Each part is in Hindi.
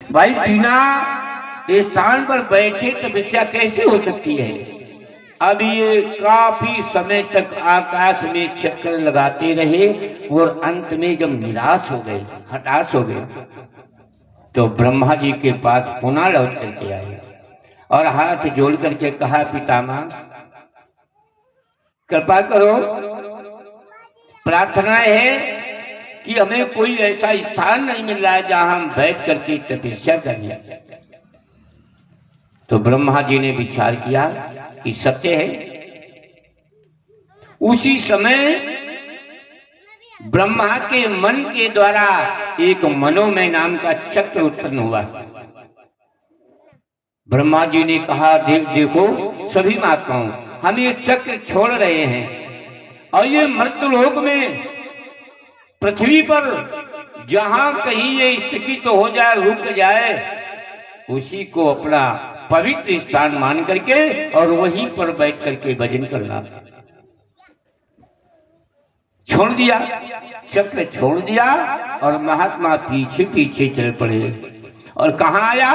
भाई बिना स्थान पर बैठे तपस्या कैसे हो सकती है। अब ये काफी समय तक आकाश में चक्कर लगाते रहे और अंत में जब निराश हो गए, हताश हो गए, तो ब्रह्मा जी के पास पुनः लौट करके आए और हाथ जोड़ करके कहा, पितामह कृपा करो, प्रार्थना है कि हमें कोई ऐसा स्थान नहीं मिल रहा है जहां हम बैठ करके तपस्या करें। तो ब्रह्मा जी ने विचार किया कि सत्य है। उसी समय ब्रह्मा के मन के द्वारा एक मनोमय नाम का चक्र उत्पन्न हुआ। ब्रह्मा जी ने कहा, देखो सभी महात्माओं, हम ये चक्र छोड़ रहे हैं और ये मर्त्यलोक में पृथ्वी पर जहां कहीं ये स्थिति तो हो जाए, रुक जाए, उसी को अपना पवित्र स्थान मान करके और वहीं पर बैठ करके भजन करना। छोड़ दिया, चक्र छोड़ दिया और महात्मा पीछे पीछे चल पड़े। और कहां आया?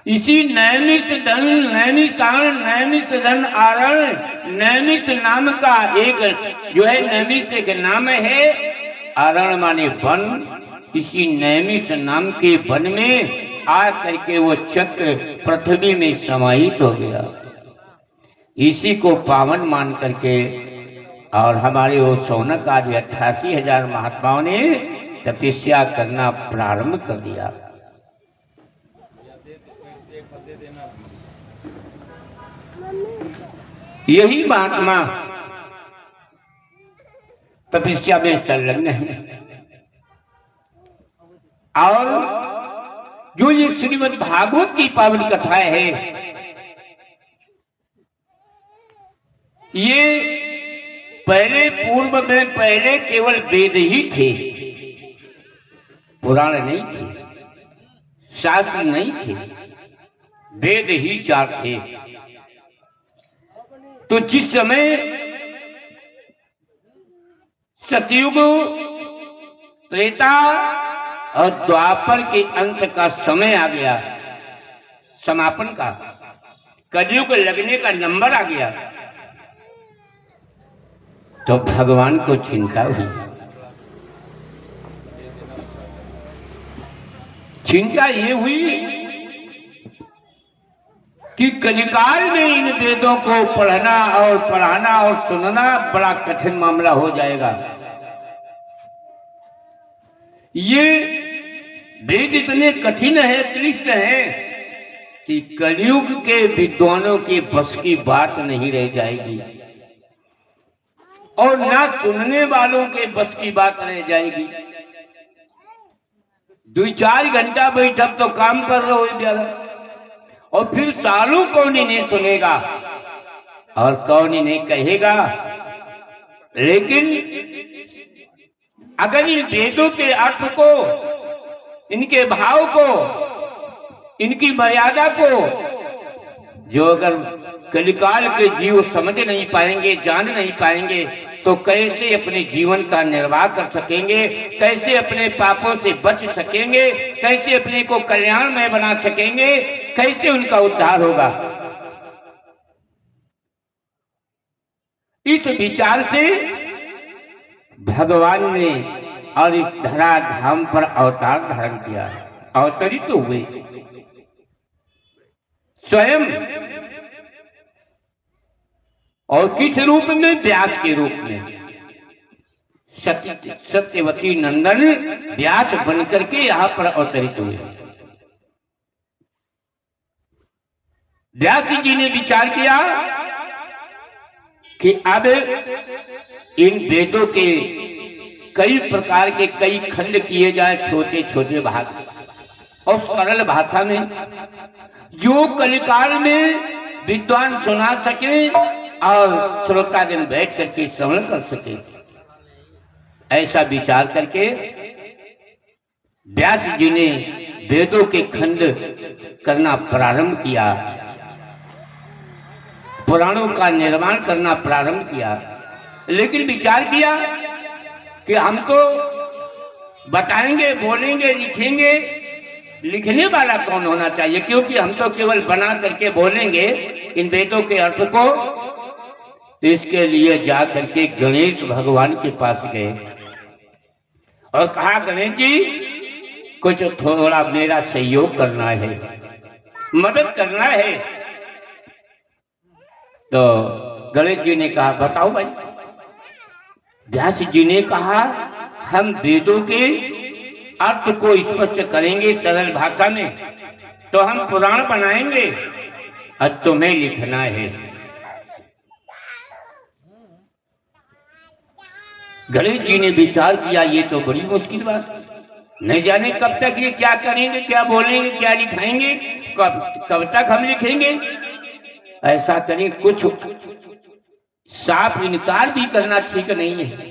इसी नैमिषधन, नैमिषारण, नैमिषधन आरण, नैमिष नाम का एक जो है, नैमिष एक नाम है, आरण माने वन। इसी नैमिष नाम के वन में आ करके वो चक्र पृथ्वी में समाहित हो गया। इसी को पावन मान करके और हमारे वो शौनक आदि 88,000 महात्माओं ने तपस्या करना प्रारंभ कर दिया। यही महात्मा तपस्या में संलग्न है। और जो ये श्रीमद् भागवत की पावन कथाएं है, ये पहले पूर्व में पहले केवल वेद ही थे, पुराण नहीं थे, शास्त्र नहीं थे, वेद ही 4 थे। तो जिस समय सतयुग, त्रेता और द्वापर के अंत का समय आ गया, समापन का, कलयुग लगने का नंबर आ गया, तो भगवान को चिंता हुई। चिंता ये हुई कि कलिकाल में इन वेदों को पढ़ना और पढ़ाना और सुनना बड़ा कठिन मामला हो जाएगा। ये वेद इतने कठिन है, क्लिष्ट है कि कलयुग के विद्वानों के बस की बात नहीं रह जाएगी और ना सुनने वालों के बस की बात रह जाएगी। 2-4 घंटा बैठक तो काम कर रहे हो ज्यादा, और फिर सालों कौन इन्हें सुनेगा और कौन इन्हें कहेगा। लेकिन अगर इन वेदों के अर्थ को, इनके भाव को, इनकी मर्यादा को जो अगर कलिकाल के जीव समझ नहीं पाएंगे, जान नहीं पाएंगे, तो कैसे अपने जीवन का निर्वाह कर सकेंगे, कैसे अपने पापों से बच सकेंगे, कैसे अपने को कल्याणमय बना सकेंगे, कैसे उनका उद्धार होगा। इस विचार से भगवान ने और इस धरा धाम पर अवतार धारण किया, अवतरित तो हुए स्वयं। और किस रूप में? व्यास के रूप में। सत्यवती नंदन व्यास बनकर के यहां पर अवतरित हुए। व्यास जी ने विचार किया कि अब इन वेदों के कई प्रकार के कई खंड किए जाए, छोटे छोटे भाग और सरल भाषा में, जो कलिकाल में विद्वान सुना सके और श्रोताजन बैठ करके श्रवण कर सके। ऐसा विचार करके व्यास जी ने वेदों के खंड करना प्रारंभ किया, पुराणों का निर्माण करना प्रारंभ किया। लेकिन विचार किया कि हम तो बताएंगे, बोलेंगे, लिखेंगे, लिखने वाला कौन होना चाहिए, क्योंकि हम तो केवल बना करके बोलेंगे इन वेदों के अर्थ को। इसके लिए जा करके गणेश भगवान के पास गए और कहा, गणेश जी कुछ थोड़ा मेरा सहयोग करना है, मदद करना है। तो गणेश जी ने कहा, बताओ भाई। व्यास जी ने कहा, हम वेदों के अर्थ को स्पष्ट करेंगे सरल भाषा में, तो हम पुराण बनाएंगे और तुम्हें लिखना है। गणेश जी ने विचार किया, ये तो बड़ी मुश्किल बात, नहीं जाने कब तक ये क्या करेंगे, क्या बोलेंगे, क्या लिखाएंगे, कब तक हम लिखेंगे। ऐसा करें, कुछ साफ इनकार भी करना ठीक नहीं है,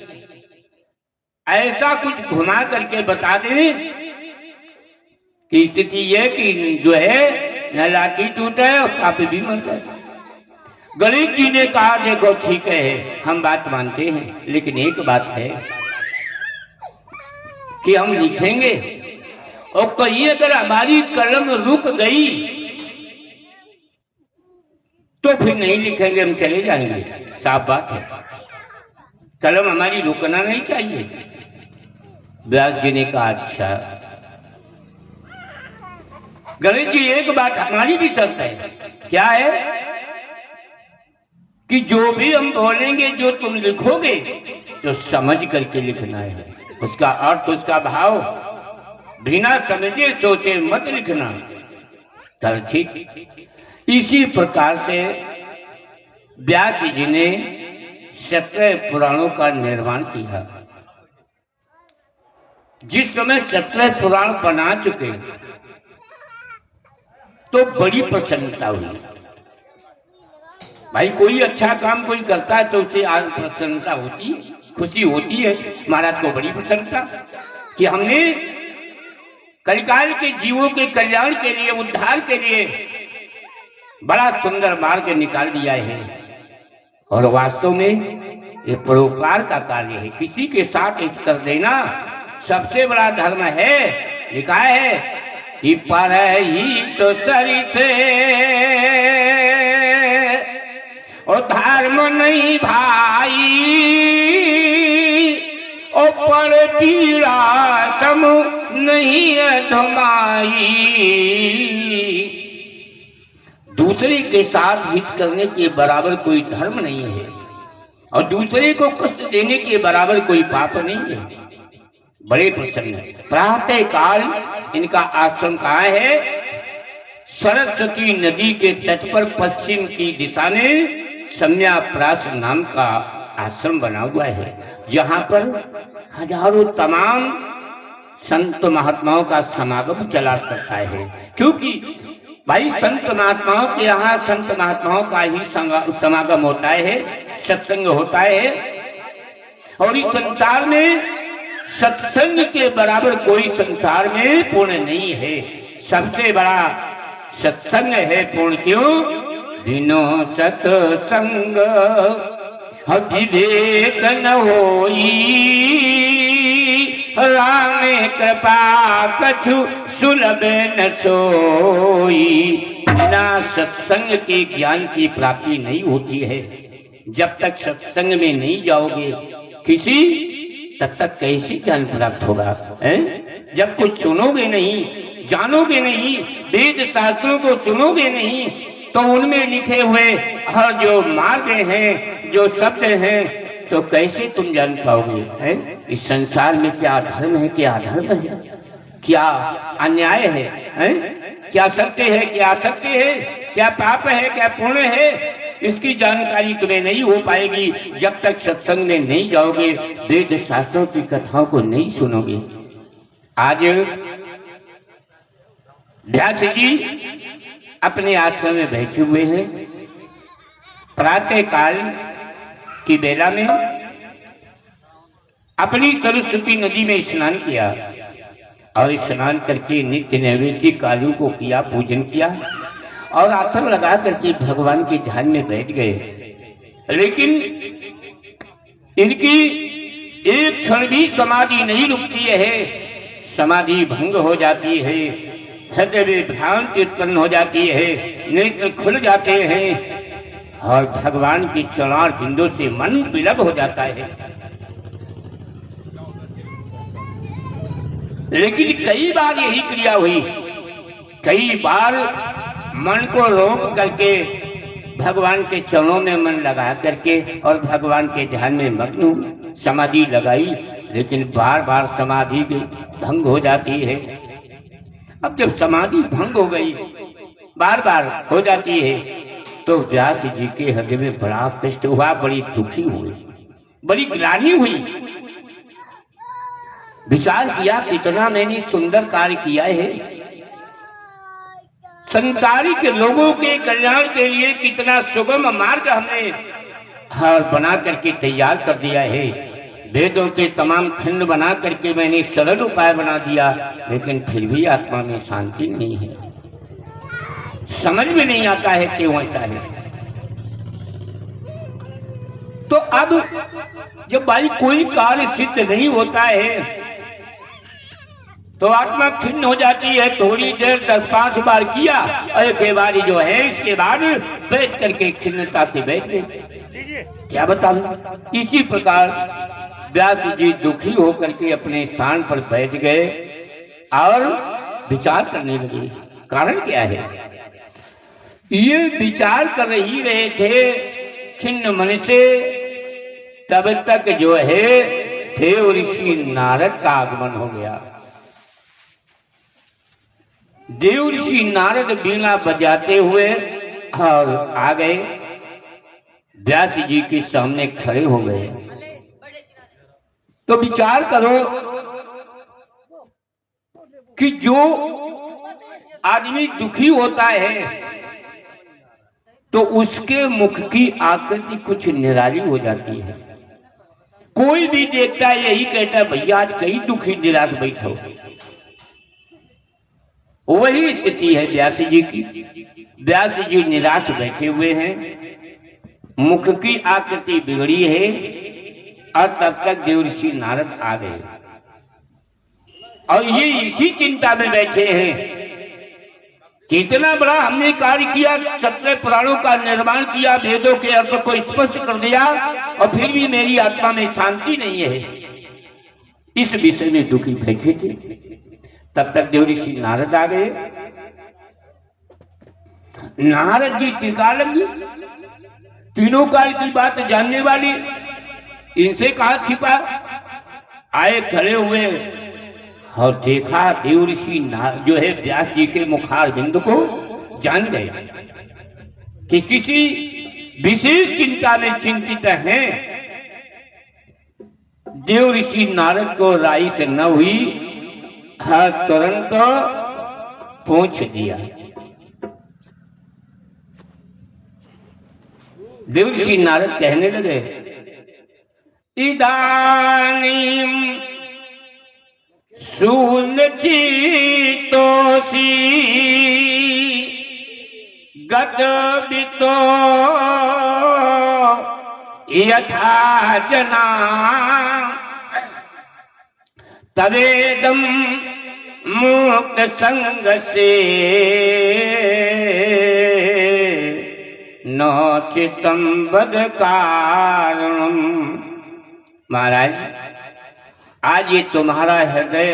ऐसा कुछ घुमा करके बता दें कि स्थिति ये कि जो है न लाठी टूटे और सांप भी मर जाए। गणेश जी ने कहा, देखो ठीक है, हम बात मानते हैं, लेकिन एक बात है कि हम लिखेंगे और कहीं अगर हमारी कलम रुक गई तो फिर नहीं लिखेंगे, हम चले जाएंगे। साफ बात है, कलम हमारी रुकना नहीं चाहिए। व्यास जी ने कहा, अच्छा। गणेश जी, एक बात हमारी भी शर्त है। क्या है कि जो भी हम बोलेंगे, जो तुम लिखोगे, तो समझ करके लिखना है, उसका अर्थ, उसका भाव बिना समझे सोचे मत लिखना। चल ठीक। इसी प्रकार से व्यास जी ने 17 पुराणों का निर्माण किया। जिस समय 17 पुराण बना चुके तो बड़ी प्रसन्नता हुई। भाई कोई अच्छा काम कोई करता है तो उसे आज प्रसन्नता होती है, खुशी होती है। महाराज को बड़ी प्रसन्नता कि हमने कलिकाल के जीवों के कल्याण के लिए, उद्धार के लिए बड़ा सुंदर मार्ग निकाल दिया है। और वास्तव में ये परोपकार का कार्य है, किसी के साथ हित कर देना सबसे बड़ा धर्म है। लिखा है कि पर ही तो सरिसे और धर्म नहीं भाई, और पर पीड़ा सम नहीं अधमाई। दूसरे के साथ हित करने के बराबर कोई धर्म नहीं है और दूसरे को कष्ट देने के बराबर कोई पाप नहीं है। बड़े प्रसन्न है। प्रातः काल इनका आश्रम कहाँ है? सरस्वती नदी के तट पर पश्चिम की दिशा में सम्याप्रास नाम का आश्रम बना हुआ है, जहां पर हजारों तमाम संत महात्माओं का समागम चला करता है। क्योंकि भाई संत महात्माओं के यहाँ संत महात्माओं का ही समागम होता है, सत्संग होता है। और इस संसार में सत्संग के बराबर कोई संसार में पुण्य नहीं है। सबसे बड़ा सत्संग है पुण्य। क्यों? दिनो सत्संग विवेक न होई, राम कृपा कछु सुलभ न सोई। बिना सत्संग के ज्ञान की प्राप्ति नहीं होती है। जब तक सत्संग में नहीं जाओगे किसी, तब तक कैसे ज्ञान प्राप्त होगा? जब कुछ सुनोगे नहीं, जानोगे नहीं, वेद शास्त्रों को सुनोगे नहीं, तो उनमें लिखे हुए हर जो मार्ग हैं, जो शब्द हैं, तो कैसे तुम जान पाओगे? इस संसार में क्या धर्म है, क्या अधर्म है, क्या अन्याय है, क्या सत्य है, क्या असत्य है, क्या पाप है, क्या पुण्य है, इसकी जानकारी तुम्हें नहीं हो पाएगी जब तक सत्संग में नहीं जाओगे, वेद शास्त्रों की कथाओं को नहीं सुनोगे। आज व्यास जी अपने आश्रम में बैठे हुए हैं। प्रातः काल की बेला में अपनी सरस्वती नदी में स्नान किया और स्नान करके नित्य नैवेद्य कालू को किया, पूजन किया और आसन लगा करके भगवान के ध्यान में बैठ गए। लेकिन इनकी एक क्षण भी समाधि नहीं रुकती है, समाधि भंग हो जाती है। हृदय में भ्रांति उत्पन्न हो जाती है, नेत्र खुल जाते हैं और भगवान की चरणार बिंदु से मन विलग हो जाता है। लेकिन कई बार यही क्रिया हुई, कई बार मन को रोक करके भगवान के चरणों में मन लगा करके और भगवान के ध्यान में मग्न समाधि लगाई, लेकिन बार बार समाधि भंग हो जाती है। अब जब समाधि भंग हो गई, बार बार हो जाती है, तो व्यास जी के हृदय में बड़ा कष्ट हुआ, बड़ी दुखी हुई, बड़ी ग्लानि हुई। विचार किया कितना मैंने सुंदर कार्य किया है, संसारिक लोगों के कल्याण के लिए कितना सुगम मार्ग हमने बना करके तैयार कर दिया है। वेदों के तमाम खंड बना करके मैंने सरल उपाय बना दिया, लेकिन फिर भी आत्मा में शांति नहीं है। समझ में नहीं आता है क्यों ऐसा है। तो अब जब भाई कोई कार्य सिद्ध नहीं होता है तो आत्मा खिन्न हो जाती है। थोड़ी देर 10-5 बार किया और एक बार जो है इसके बाद बैठ करके खिन्नता से बैठ गए। क्या बताऊं, इसी प्रकार व्यास जी दुखी होकर के अपने स्थान पर बैठ गए और विचार करने लगे। कारण क्या है? ये विचार कर ही रहे थे खिन्न मन से, तब तक जो है देव ऋषि नारद का आगमन हो गया। देव ऋषि नारद बीणा बजाते हुए और आ गए, व्यास जी के सामने खड़े हो गए। तो विचार करो कि जो आदमी दुखी होता है तो उसके मुख की आकृति कुछ निराली हो जाती है। कोई भी देखता है यही कहता है भैया आज कई दुखी निराश बैठो। वही स्थिति है व्यास जी की। व्यास जी निराश बैठे हुए हैं, मुख की आकृति बिगड़ी है और तब तक देवर्षि नारद आ गए और ये इसी चिंता में बैठे हैं। कितना बड़ा हमने कार्य किया, 17 पुराणों का निर्माण किया, वेदों के अर्थ को स्पष्ट कर दिया और फिर भी मेरी आत्मा में शांति नहीं है। इस विषय में दुखी बैठे थे। तब तक देवर्षि नारद आ गए। नारद जी त्रिकालज्ञ, तीनों काल की बात जानने वाली, इनसे कहा छिपा। आए, खड़े हुए और देखा देवर्षि जो है व्यास जी के मुखार बिंदु को जान गए कि किसी विशेष चिंता में चिंतित हैं। देवर्षि नारद को राई से न हुई, तुरंत पूछ दिया। देवर्षि नारद कहने लगे, इदानीम सुनची तोसी गदबितो यथा जना तवेदम मुक्त संग से नचितम बद कारणम। महाराज, आज ये तुम्हारा हृदय,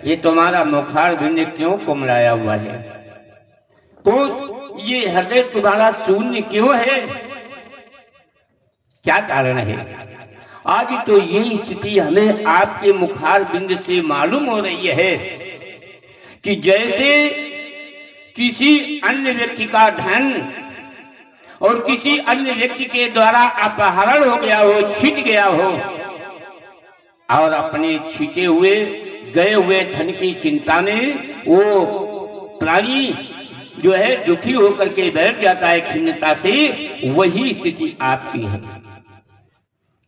ये तुम्हारा मुखार बिंद क्यों कुमलाया हुआ है? तो ये हृदय तुम्हारा शून्य क्यों है? क्या कारण है? आज तो ये स्थिति हमें आपके मुखार बिंद से मालूम हो रही है कि जैसे किसी अन्य व्यक्ति का धन और किसी अन्य व्यक्ति के द्वारा अपहरण हो गया हो, छिट गया हो, और अपने छिटे हुए गए हुए धन की चिंता में वो प्राणी जो है दुखी होकर के बैठ जाता है खिन्नता से। वही स्थिति आपकी है।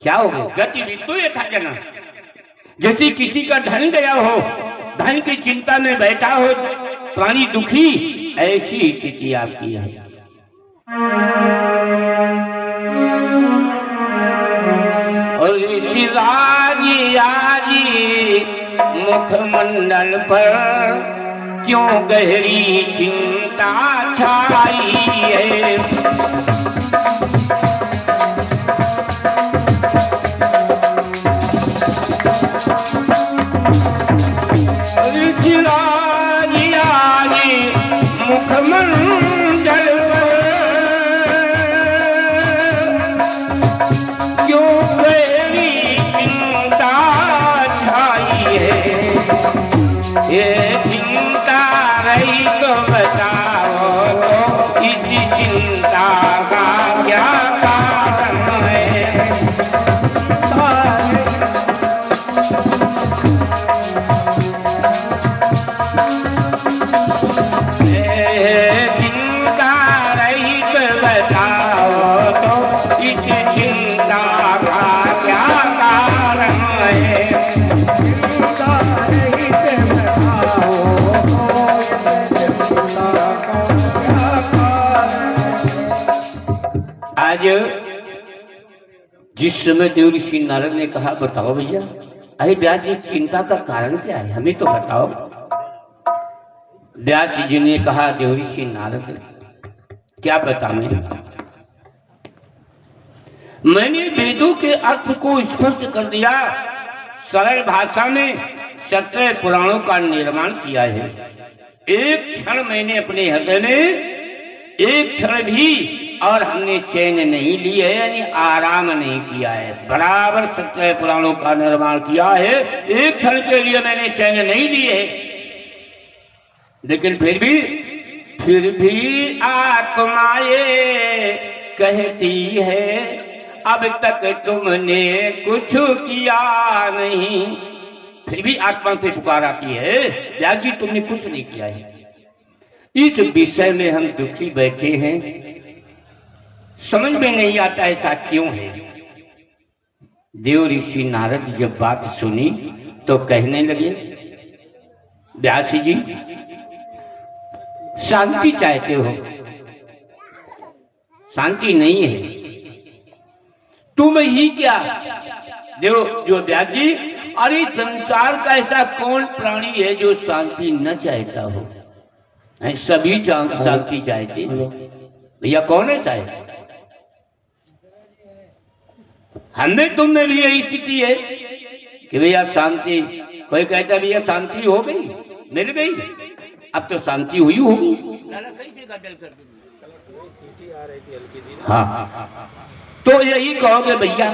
क्या हो गया? गति विद्यो यथा जना, जैसे किसी का धन गया हो, धन की चिंता में बैठा हो प्राणी दुखी, ऐसी स्थिति आपकी है। और ऋषि राजी मुखमंडल पर क्यों गहरी चिंता छाई है। मुखमंडल क्यों गहरी चिंता छाई है। ये चिंता रही तो बताओ तो इस चिंता का क्या कारण है। चिंता रही तो बताओ तो इस चिंता का क्या कारण है। आज जिस समय देव ऋषि नारद ने कहा बताओ भैया, अरे व्यास जी चिंता का कारण क्या है, हमें तो बताओ। व्यास जी ने कहा देव ऋषि नारद क्या बताने, मैंने वेदों के अर्थ को स्पष्ट कर दिया, सरल भाषा में 17 पुराणों का निर्माण किया है। एक क्षण मैंने अपने हृदय में एक क्षण भी और हमने चैन नहीं ली है, यानी आराम नहीं किया है। बराबर 17 पुराणों का निर्माण किया है, एक क्षण के लिए मैंने चैन नहीं ली है। लेकिन फिर भी आत्मा ये कहती है अब तक तुमने कुछ किया नहीं। फिर भी आत्मा से पुकार आती है व्यास जी तुमने कुछ नहीं किया है। इस विषय में हम दुखी बैठे हैं, समझ में नहीं आता ऐसा क्यों है। देव ऋषि नारद जब बात सुनी तो कहने लगे व्यास जी शांति चाहते हो, शांति नहीं है, तुम ही क्या देव जो व्यास जी, अरे संसार का ऐसा कौन प्राणी है जो शांति न चाहता हो। सभी शांति चाहते हैं भैया, कौन ऐसा है। हमें तुम में भी यही स्थिति है कि भैया शांति, कोई कहता भैया शांति हो गई, मिल गई, अब तो शांति हुई होगी। हाँ, तो यही कहोगे भैया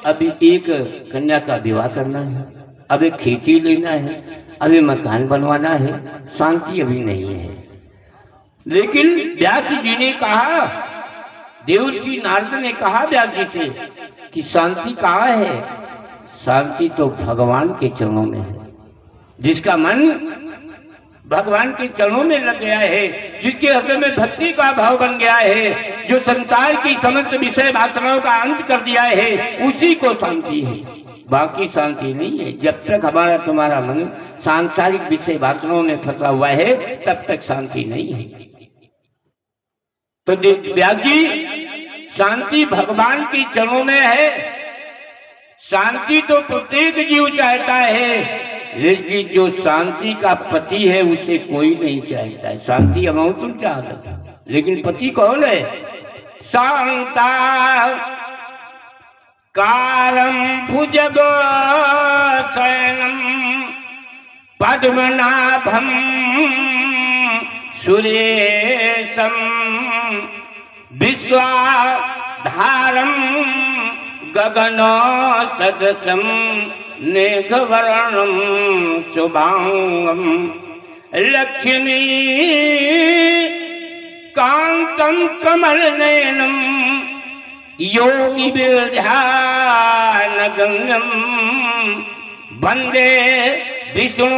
अभी एक कन्या का विवाह करना है, अभी खेती लेना है, अभी मकान बनवाना है, शांति अभी नहीं है। लेकिन व्यास जी ने कहा, देवर्षि नारद ने कहा व्यास जी से कि शांति कहाँ है। शांति तो भगवान के चरणों में है। जिसका मन भगवान के चरणों में लग गया है, जिसके हृदय में भक्ति का भाव बन गया है, जो संसार की समस्त विषय वासनाओं का अंत कर दिया है, उसी को शांति है, बाकी शांति नहीं है। जब तक हमारा तुम्हारा मन सांसारिक विषय वासनाओं में फंसा हुआ है तब तक शांति नहीं है। तो व्यास जी शांति भगवान के चरणों में है। शांति तो प्रत्येक जीव चाहता है, लेकिन जो शांति का पति है उसे कोई नहीं चाहता है। शांति हम तुम चाहता, लेकिन पति कौन है। शांता कारम भुजग शयनम पद्मनाभम सुरेशम विश्वाधारम गगन सदसम मेघवर्णम शुभांगम लक्ष्मी कांतम कमल नयनम योगी ध्यानगम्यम वंदे विष्णु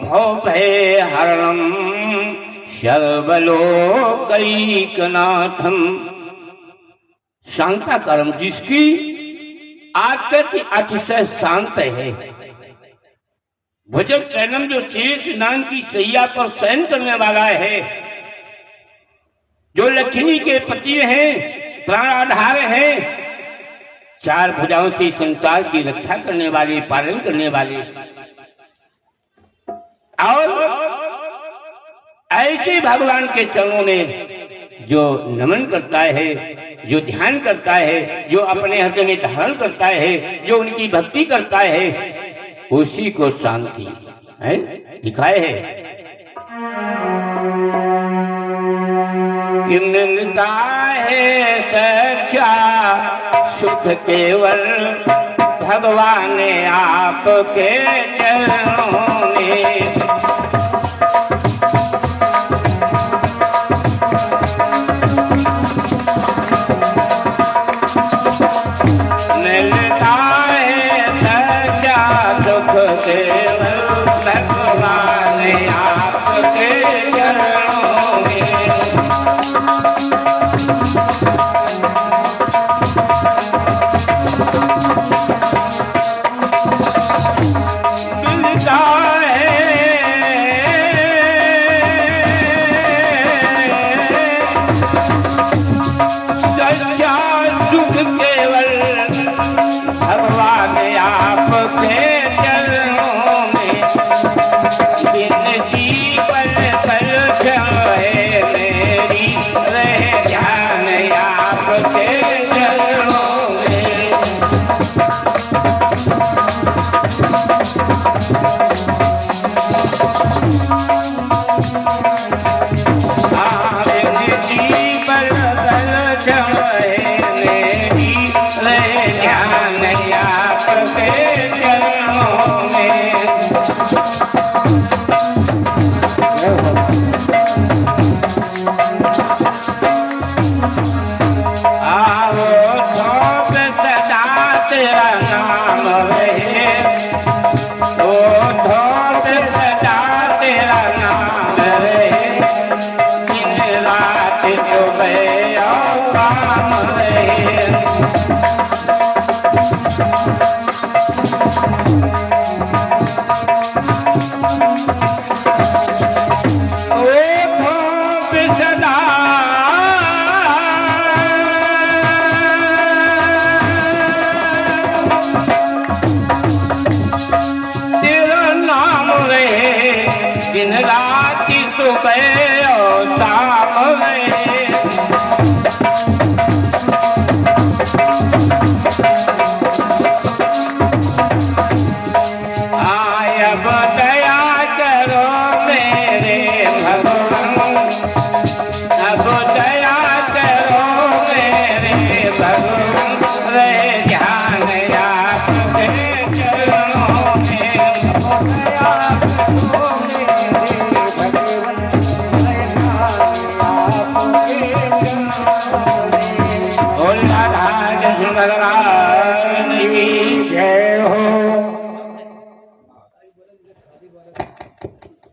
भवभयहरणम सर्वलोकैकनाथम। शांताकारम, जिसकी आकृति अतिशय शांत है। भुजग शयनम, जो शेष नाग की सैया पर शयन करने वाला है, जो लक्ष्मी के पति हैं, प्राणाधार हैं, चार भुजाओं से संसार की रक्षा करने वाले, पालन करने वाले, और ऐसे भगवान के चरणों में जो नमन करता है, जो ध्यान करता है, जो अपने हृदय में धारण करता है, जो उनकी भक्ति करता है, उसी को शांति है दिखाए है कि मिलता है सच्चा सुख केवल भगवान आपके चरणों में। मिलता है सच्चा सुख केवल भगवान आपके चरणों में।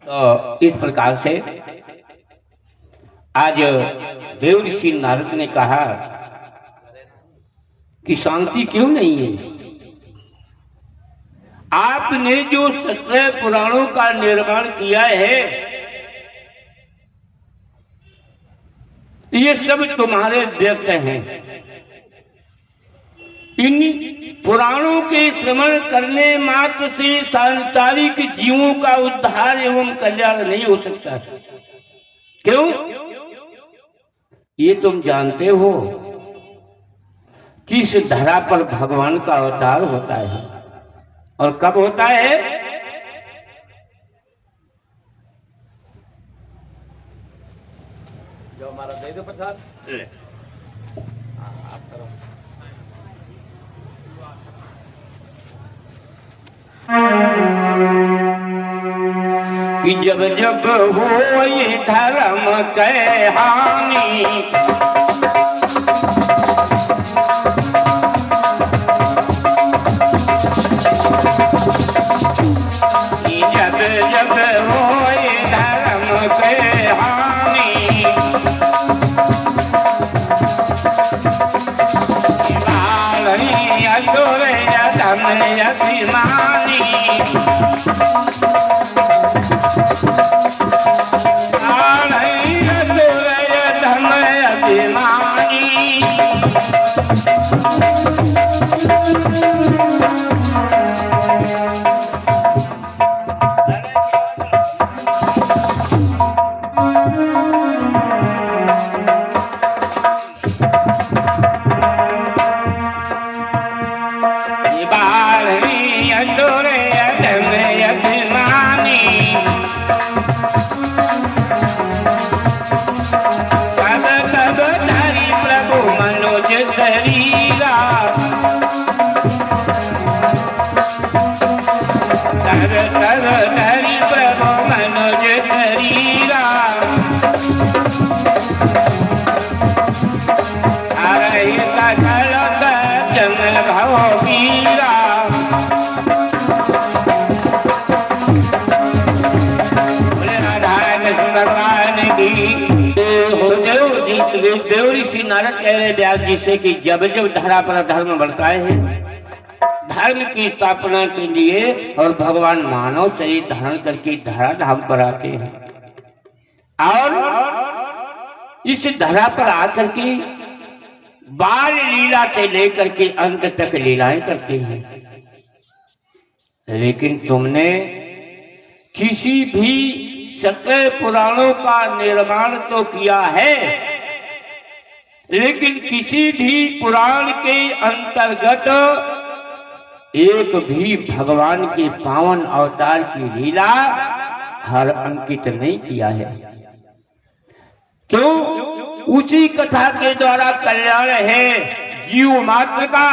तो इस प्रकार से आज देवर्षि नारद ने कहा कि शांति क्यों नहीं है। आपने जो 17 पुराणों का निर्माण किया है, ये सब तुम्हारे व्यर्थ हैं। इन पुराणों के श्रवण करने मात्र से सांसारिक जीवों का उद्धार एवं कल्याण नहीं हो सकता। क्यों? ये तुम जानते हो कि इस धरा पर भगवान का अवतार होता है, और कब होता है? जो हमारा दे दो प्रसाद आप करो। कि जब जब हो ये धर्म के हानि, कि जब जब हो ये धर्म के हानि, बालनी अधूरे धन अभिमानी, भगवान की। देव ऋषि नारद कह रहे व्यास जी से कि जब जब धरा पर धर्म बढ़ता है, धर्म की स्थापना के लिए और भगवान मानव शरीर धारण करके धरा धाम पर आते हैं और इस धरा पर आकर के बाल लीला से लेकर के अंत तक लीलाएं करते हैं। लेकिन तुमने किसी भी 17 पुराणों का निर्माण तो किया है, लेकिन किसी भी पुराण के अंतर्गत एक भी भगवान के पावन अवतार की लीला हर अंकित नहीं किया है। क्यों? उसी कथा के द्वारा कल्याण है जीव मात्र का।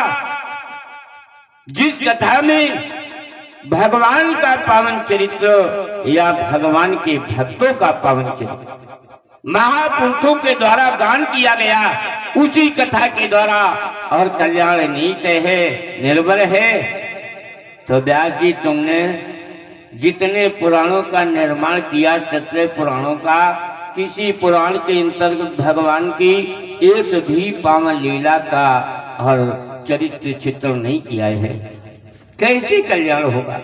जिस कथा में भगवान का पावन चरित्र या भगवान के भक्तों का पावन चरित्र महापुरुषों के द्वारा गान किया गया, उसी कथा के द्वारा और कल्याण नीत है, निर्भर है। तो व्यास जी तुमने जितने पुराणों का निर्माण किया, 17 पुराणों का, किसी पुराण के अंतर्गत भगवान की एक भी पावन लीला का और चरित्र चित्रण नहीं किया है। कैसे कल्याण होगा?